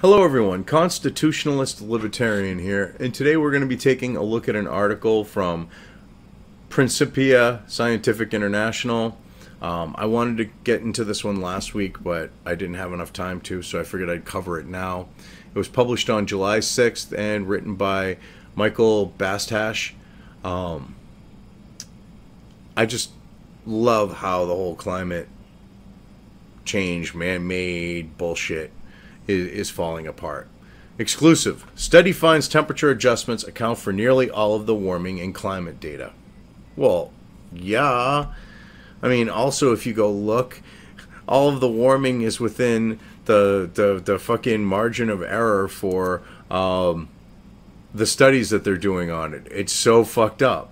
Hello everyone, Constitutionalist Libertarian here, and today we're going to be taking a look at an article from Principia Scientific International. I wanted to get into this one last week, but I didn't have enough time to, so I figured I'd cover it now. It was published on July 6th and written by Michael Bastash. I just love how the whole climate change, man-made bullshit is falling apart. Exclusive. Study finds temperature adjustments account for nearly all of the warming and climate data. Well, yeah. I mean, also, if you go look, all of the warming is within the fucking margin of error for the studies that they're doing on it. It's so fucked up.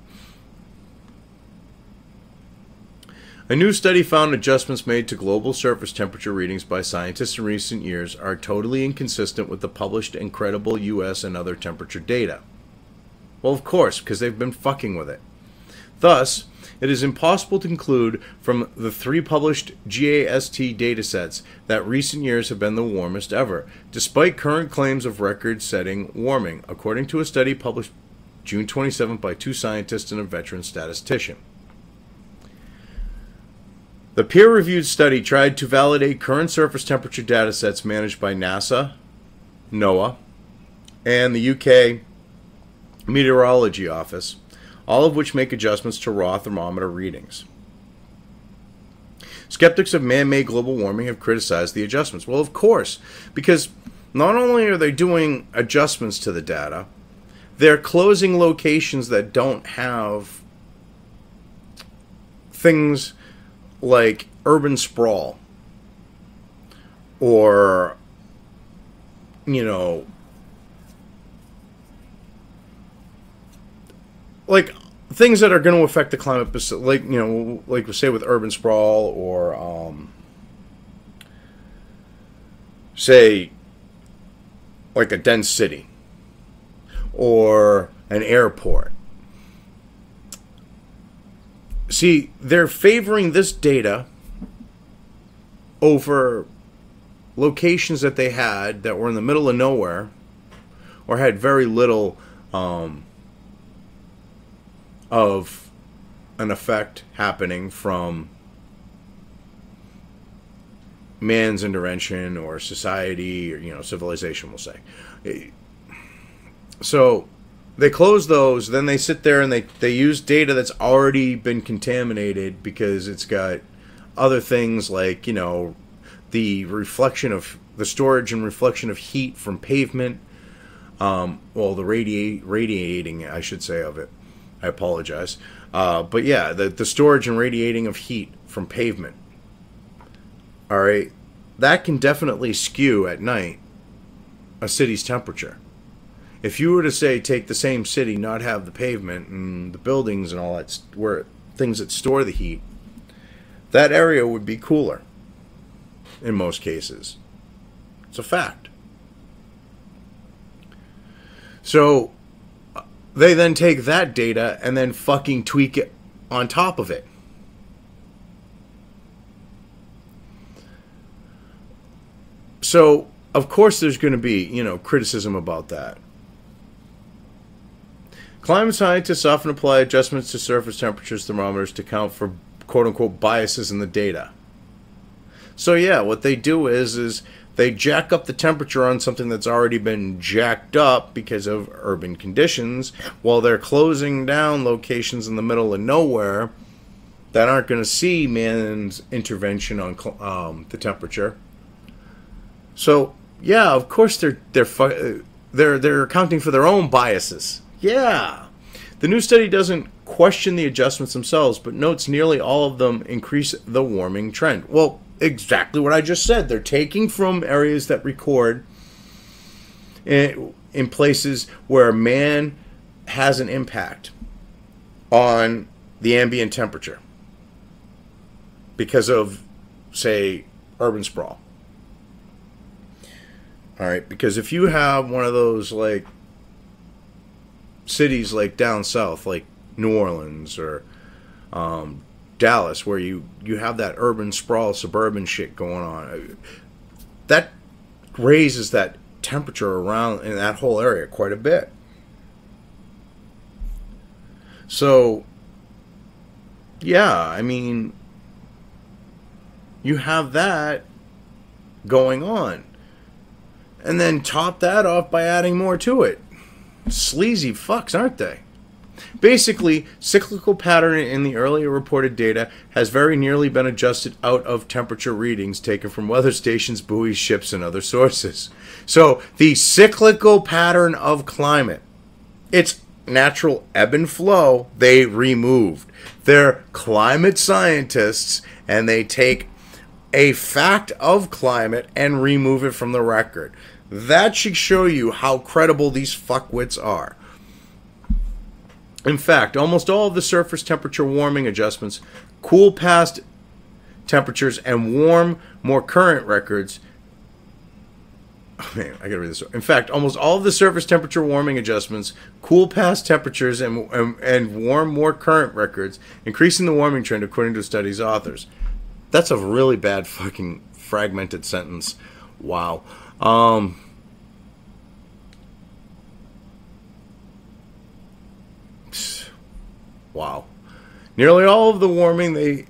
A new study found adjustments made to global surface temperature readings by scientists in recent years are totally inconsistent with the published and credible U.S. and other temperature data. Well, of course, because they've been fucking with it. Thus, it is impossible to conclude from the 3 published GAST datasets that recent years have been the warmest ever, despite current claims of record-setting warming, according to a study published June 27th by 2 scientists and a veteran statistician. The peer-reviewed study tried to validate current surface temperature datasets managed by NASA, NOAA, and the UK Meteorology Office, all of which make adjustments to raw thermometer readings. Skeptics of man-made global warming have criticized the adjustments. Well, of course, because not only are they doing adjustments to the data, they're closing locations that don't have things like urban sprawl or, like things that are going to affect the climate, like, like we say with urban sprawl or, say, like a dense city or an airport. See, they're favoring this data over locations that they had that were in the middle of nowhere or had very little of an effect happening from man's intervention or society or, civilization, we'll say. So they close those, then they sit there and they use data that's already been contaminated because it's got other things like, the reflection of the storage and reflection of heat from pavement. The radiating, I should say, of it. I apologize. But yeah, the storage and radiating of heat from pavement. All right. That can definitely skew at night a city's temperature. If you were to say take the same city, not have the pavement and the buildings and all that, where things that store the heat, that area would be cooler in most cases. It's a fact. So they then take that data and then fucking tweak it on top of it. So, of course there's going to be, criticism about that. Climate scientists often apply adjustments to surface temperatures thermometers to account for quote-unquote biases in the data. So yeah, what they do is they jack up the temperature on something that's already been jacked up because of urban conditions, while they're closing down locations in the middle of nowhere that aren't going to see man's intervention on the temperature. So yeah, of course they're accounting for their own biases. Yeah. The new study doesn't question the adjustments themselves, but notes nearly all of them increase the warming trend. Well, exactly what I just said. They're taking from areas that record in places where man has an impact on the ambient temperature because of, say, urban sprawl. All right, because if you have one of those, like, cities like down south, like New Orleans or Dallas, where you have that urban sprawl, suburban shit going on, that raises that temperature around in that whole area quite a bit. So, yeah, I mean, you have that going on. And then top that off by adding more to it. Sleazy fucks, aren't they? Basically, cyclical pattern in the earlier reported data has very nearly been adjusted out of temperature readings taken from weather stations, buoys, ships, and other sources. So, the cyclical pattern of climate, its natural ebb and flow, they removed. They're climate scientists, and they take a fact of climate and remove it from the record. That should show you how credible these fuckwits are. In fact, almost all of the surface temperature warming adjustments, cool past temperatures, and warm more current records. Oh, man, I gotta read this. In fact, almost all of the surface temperature warming adjustments, cool past temperatures, and warm more current records, increasing the warming trend according to study's authors. That's a really bad fucking fragmented sentence. Wow. Wow. Nearly all of the warming they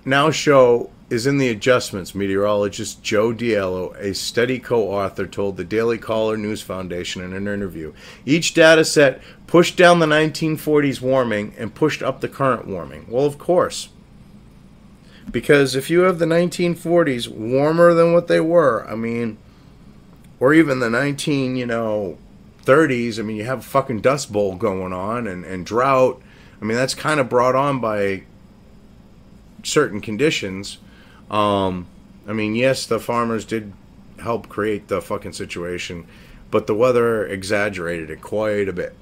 now show is in the adjustments, meteorologist Joe Diello, a study co-author, told the Daily Caller News Foundation in an interview. Each data set pushed down the 1940s warming and pushed up the current warming. Well, of course. Because if you have the 1940s warmer than what they were, I mean, or even the 30s, I mean, you have a fucking Dust Bowl going on and drought. I mean, that's kind of brought on by certain conditions. I mean, yes, the farmers did help create the fucking situation, but the weather exaggerated it quite a bit.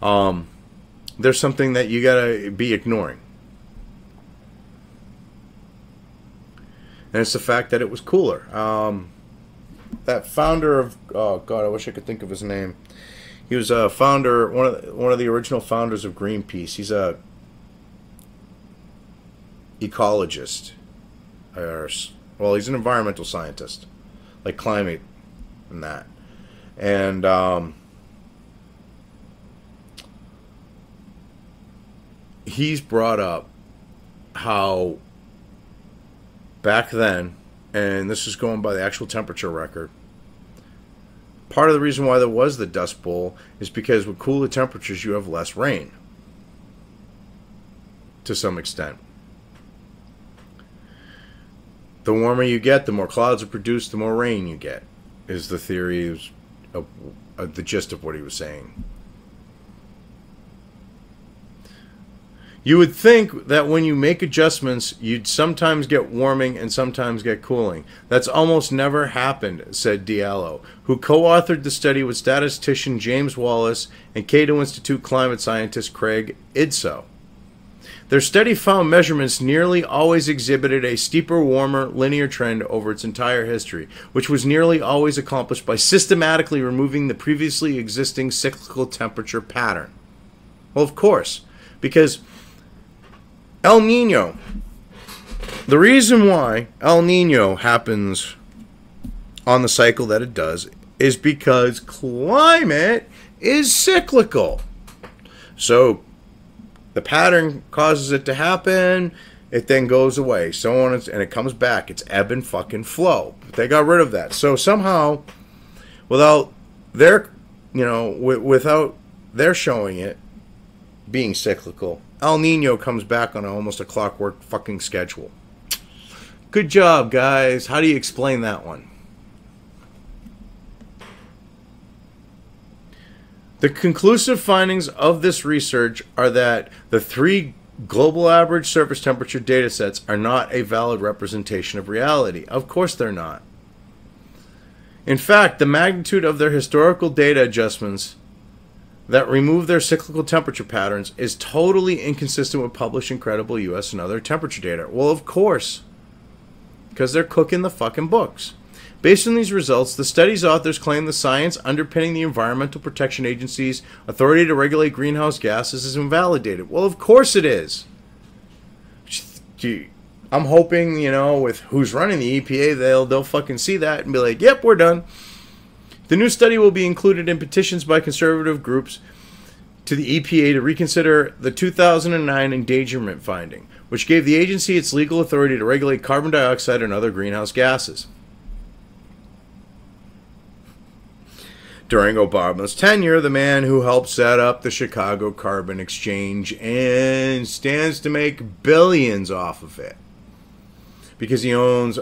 There's something that you gotta be ignoring. And it's the fact that it was cooler. That founder of, oh God, I wish I could think of his name. He was a founder, one of the original founders of Greenpeace. He's a ecologist, well, he's an environmental scientist, like climate and that. And he's brought up how back then, and this is going by the actual temperature record, part of the reason why there was the Dust Bowl is because with cooler temperatures you have less rain, to some extent. The warmer you get, the more clouds are produced, the more rain you get, is the theory of the gist of what he was saying. You would think that when you make adjustments, you'd sometimes get warming and sometimes get cooling. That's almost never happened, said Diallo, who co-authored the study with statistician James Wallace and Cato Institute climate scientist Craig Idso. Their study found measurements nearly always exhibited a steeper, warmer, linear trend over its entire history, which was nearly always accomplished by systematically removing the previously existing cyclical temperature pattern. Well, of course, because El Nino, the reason why El Nino happens on the cycle that it does is because climate is cyclical. So the pattern causes it to happen, it then goes away, so on, and it comes back. It's ebb and fucking flow. But they got rid of that. So somehow, without their, without their showing it being cyclical, El Nino comes back on almost a clockwork fucking schedule. Good job, guys. How do you explain that one? The conclusive findings of this research are that the 3 global average surface temperature data sets are not a valid representation of reality. Of course they're not. In fact, the magnitude of their historical data adjustments that remove their cyclical temperature patterns is totally inconsistent with published and credible U.S. and other temperature data. Well, of course, because they're cooking the fucking books. Based on these results, the study's authors claim the science underpinning the Environmental Protection Agency's authority to regulate greenhouse gases is invalidated. Well, of course it is. I'm hoping, with who's running the EPA, they'll fucking see that and be like, yep, we're done. The new study will be included in petitions by conservative groups to the EPA to reconsider the 2009 endangerment finding, which gave the agency its legal authority to regulate carbon dioxide and other greenhouse gases. During Obama's tenure, the man who helped set up the Chicago Carbon Exchange and stands to make billions off of it because he owns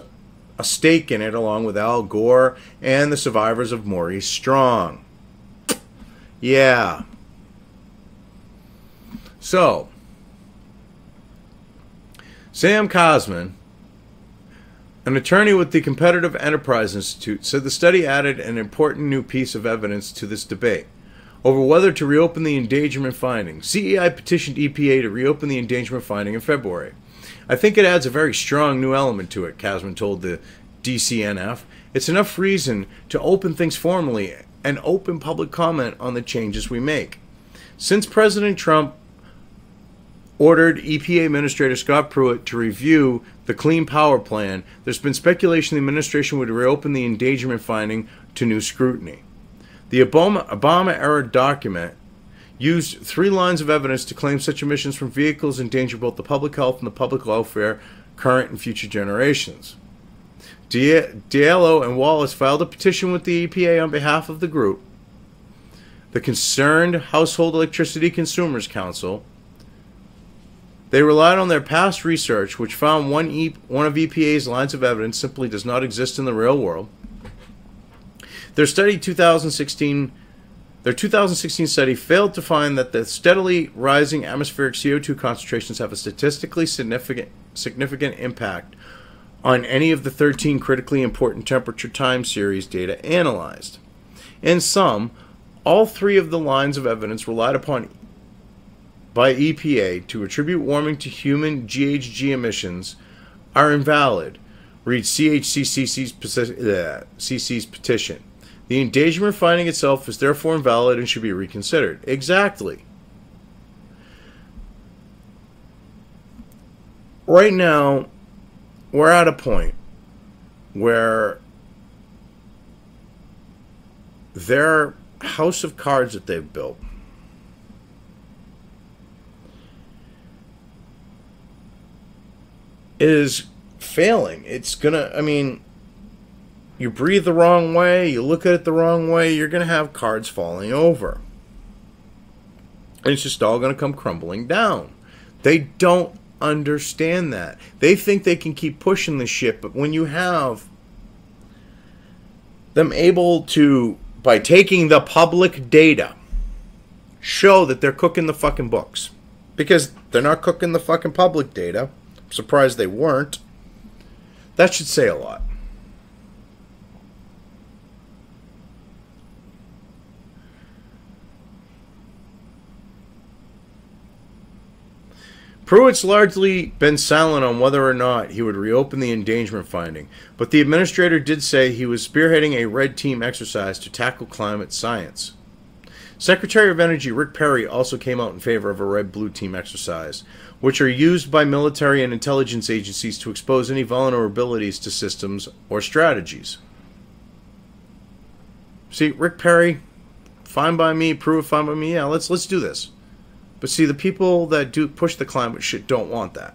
a stake in it along with Al Gore and the survivors of Maurice Strong. Yeah. So, Sam Cosman, an attorney with the Competitive Enterprise Institute, said the study added an important new piece of evidence to this debate over whether to reopen the endangerment finding. CEI petitioned EPA to reopen the endangerment finding in February. I think it adds a very strong new element to it, Cosman told the DCNF. It's enough reason to open things formally and open public comment on the changes we make. Since President Trump ordered EPA Administrator Scott Pruitt to review the Clean Power Plan, there's been speculation the administration would reopen the endangerment finding to new scrutiny. The Obama-era document used 3 lines of evidence to claim such emissions from vehicles endanger both the public health and the public welfare current and future generations. Diallo and Wallace filed a petition with the EPA on behalf of the group, the Concerned Household Electricity Consumers Council. They relied on their past research, which found one of EPA's lines of evidence simply does not exist in the real world. Their 2016 study failed to find that the steadily rising atmospheric CO2 concentrations have a statistically significant impact on any of the 13 critically important temperature time series data analyzed. In sum, all 3 of the lines of evidence relied upon by EPA to attribute warming to human GHG emissions are invalid, reads CHCCC's petition. The endangerment finding itself is therefore invalid and should be reconsidered. Exactly. Right now, we're at a point where their house of cards that they've built is failing. It's gonna, I mean, you breathe the wrong way, you look at it the wrong way, you're gonna have cards falling over. And it's just all gonna come crumbling down. They don't understand that. They think they can keep pushing the shit, but when you have them able to, by taking the public data, show that they're cooking the fucking books. Because they're not cooking the fucking public data. I'm surprised they weren't. That should say a lot. Pruitt's largely been silent on whether or not he would reopen the endangerment finding, but the administrator did say he was spearheading a red team exercise to tackle climate science. Secretary of Energy Rick Perry also came out in favor of a red-blue team exercise, which are used by military and intelligence agencies to expose any vulnerabilities to systems or strategies. See, Rick Perry, fine by me, Pruitt, fine by me, yeah, let's do this. But see, the people that do push the climate shit don't want that.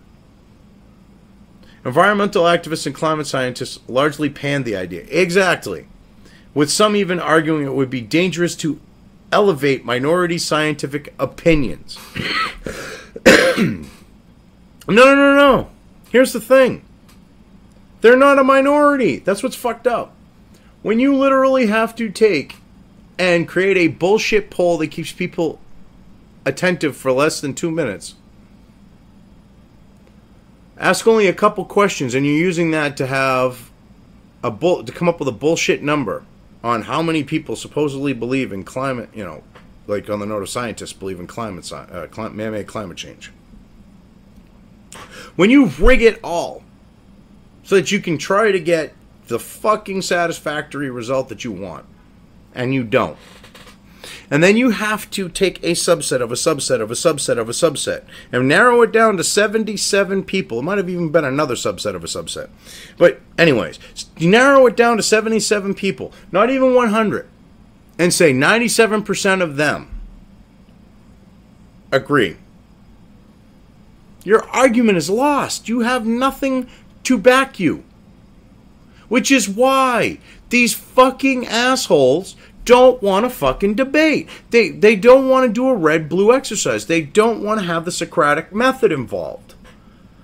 Environmental activists and climate scientists largely panned the idea. Exactly. With some even arguing it would be dangerous to elevate minority scientific opinions. No. Here's the thing. They're not a minority. That's what's fucked up. When you literally have to take and create a bullshit poll that keeps people attentive for less than 2 minutes, ask only a couple questions, and you're using that to have to come up with a bullshit number on how many people supposedly believe in climate, you know, like on the note of scientists believe in man-made climate change. When you rig it all so that you can try to get the fucking satisfactory result that you want, and you don't. And then you have to take a subset of a subset of a subset of a subset and narrow it down to 77 people. It might have even been another subset of a subset. But anyways, you narrow it down to 77 people, not even 100. and say 97% of them agree, your argument is lost. You have nothing to back you. Which is why these fucking assholes don't want to fucking debate. They don't want to do a red-blue exercise. They don't want to have the Socratic method involved.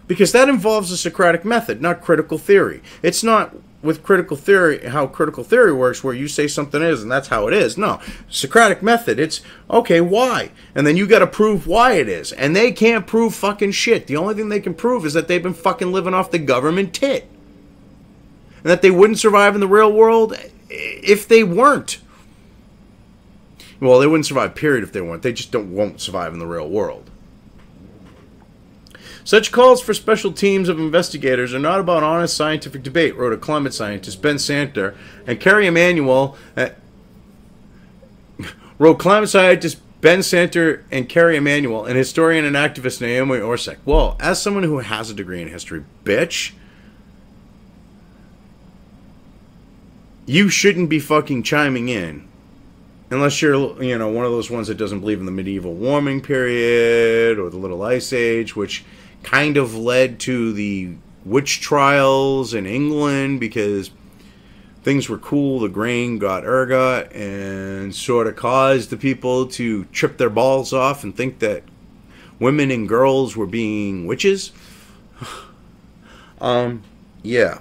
Because that involves the Socratic method, not critical theory. It's not with critical theory, how critical theory works, where you say something is and that's how it is. No, Socratic method, it's, okay, why? And then you got to prove why it is. And they can't prove fucking shit. The only thing they can prove is that they've been fucking living off the government tit. And that they wouldn't survive in the real world if they weren't. Well, they wouldn't survive, period, if they weren't. They just won't survive in the real world. Such calls for special teams of investigators are not about honest scientific debate, wrote a climate scientist, Ben Santer, and Kerry Emanuel, wrote climate scientist Ben Santer and Kerry Emanuel, and historian and activist Naomi Orsak. Well, as someone who has a degree in history, bitch, you shouldn't be fucking chiming in. Unless you're, you know, one of those ones that doesn't believe in the medieval warming period or the Little Ice Age, which kind of led to the witch trials in England because things were cool, the grain got ergot, and sort of caused the people to trip their balls off and think that women and girls were being witches. Yeah.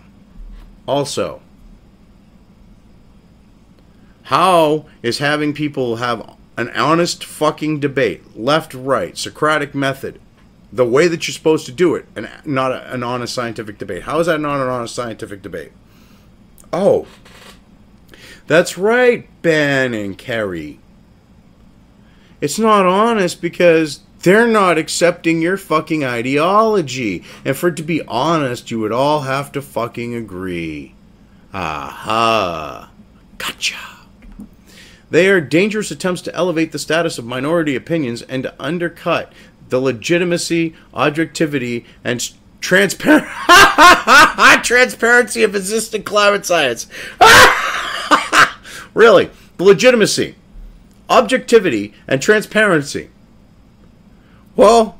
Also, how is having people have an honest fucking debate, left, right, Socratic method, the way that you're supposed to do it, and not an honest scientific debate? How is that not an honest scientific debate? Oh, that's right, Ben and Kerry. It's not honest because they're not accepting your fucking ideology. And for it to be honest, you would all have to fucking agree. Aha. Gotcha. They are dangerous attempts to elevate the status of minority opinions and to undercut the legitimacy, objectivity, and transparency of existing climate science. Really, the legitimacy, objectivity, and transparency. Well,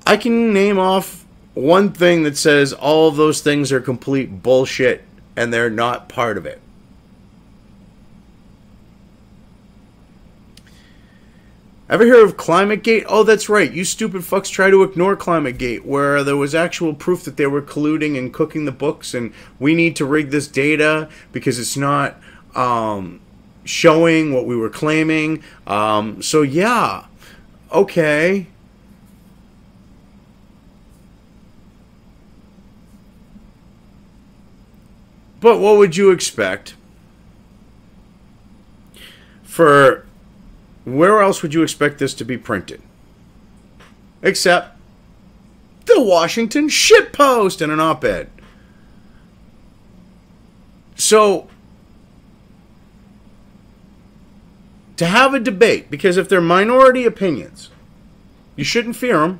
I can name off one thing that says all of those things are complete bullshit and they're not part of it. Ever hear of ClimateGate? Oh, that's right. You stupid fucks try to ignore ClimateGate, where there was actual proof that they were colluding and cooking the books, and we need to rig this data because it's not showing what we were claiming. So, yeah. Okay. But what would you expect for... Where else would you expect this to be printed? Except the Washington shitpost and an op-ed. So, to have a debate, because if they're minority opinions, you shouldn't fear them.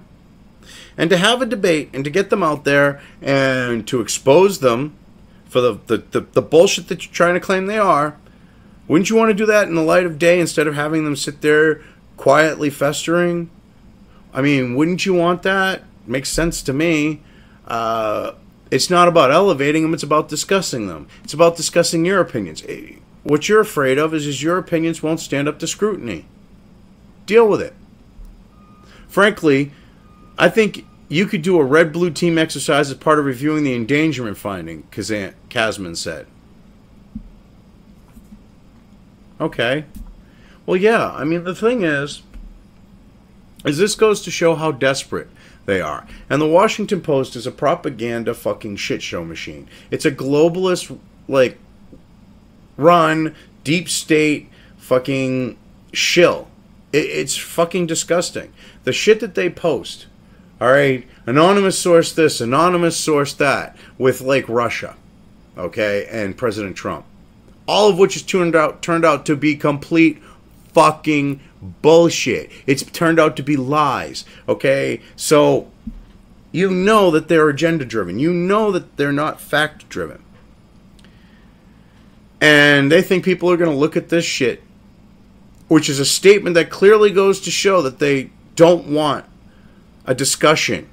And to have a debate and to get them out there and to expose them for the bullshit that you're trying to claim they are, wouldn't you want to do that in the light of day instead of having them sit there quietly festering? I mean, wouldn't you want that? Makes sense to me. It's not about elevating them, it's about discussing them. It's about discussing your opinions. What you're afraid of is your opinions won't stand up to scrutiny. Deal with it. Frankly, I think you could do a red-blue team exercise as part of reviewing the endangerment finding, Kasman said. Okay. Well, yeah, I mean, the thing is this goes to show how desperate they are. And the Washington Post is a propaganda fucking shit show machine. It's a globalist, like, run, deep state fucking shill. It's fucking disgusting. The shit that they post, all right, anonymous source this, anonymous source that, with, like, Russia, okay, and President Trump. All of which has turned out to be complete fucking bullshit. It's turned out to be lies. Okay? So, you know that they're agenda driven. You know that they're not fact driven. And they think people are going to look at this shit, which is a statement that clearly goes to show that they don't want a discussion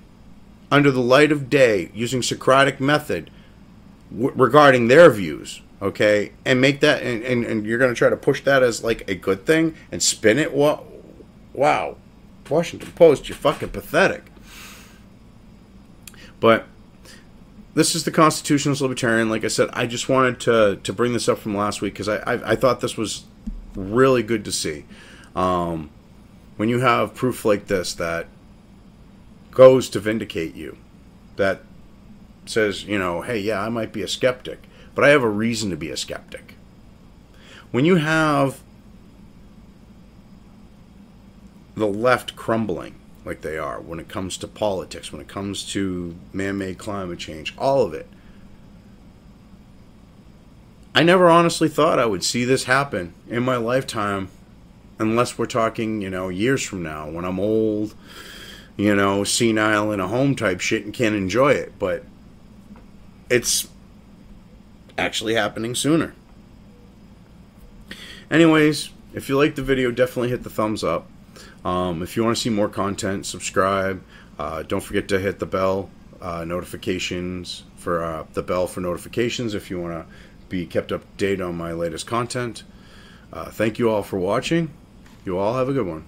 under the light of day using Socratic method regarding their views, okay? And make that, and you're going to try to push that as like a good thing and spin it? Wow. Washington Post, you're fucking pathetic. But this is the Constitutionalist Libertarian. Like I said, I just wanted to bring this up from last week because I thought this was really good to see. When you have proof like this that goes to vindicate you, that says, you know, hey, yeah, I might be a skeptic, but I have a reason to be a skeptic. When you have the left crumbling like they are when it comes to politics, when it comes to man-made climate change, all of it, I never honestly thought I would see this happen in my lifetime, unless we're talking, you know, years from now when I'm old, you know, senile in a home type shit and can't enjoy it. But it's actually happening sooner. Anyways, if you liked the video, definitely hit the thumbs up. If you want to see more content, subscribe. Don't forget to hit the bell notifications for the bell for notifications if you want to be kept up to date on my latest content. Thank you all for watching. You all have a good one.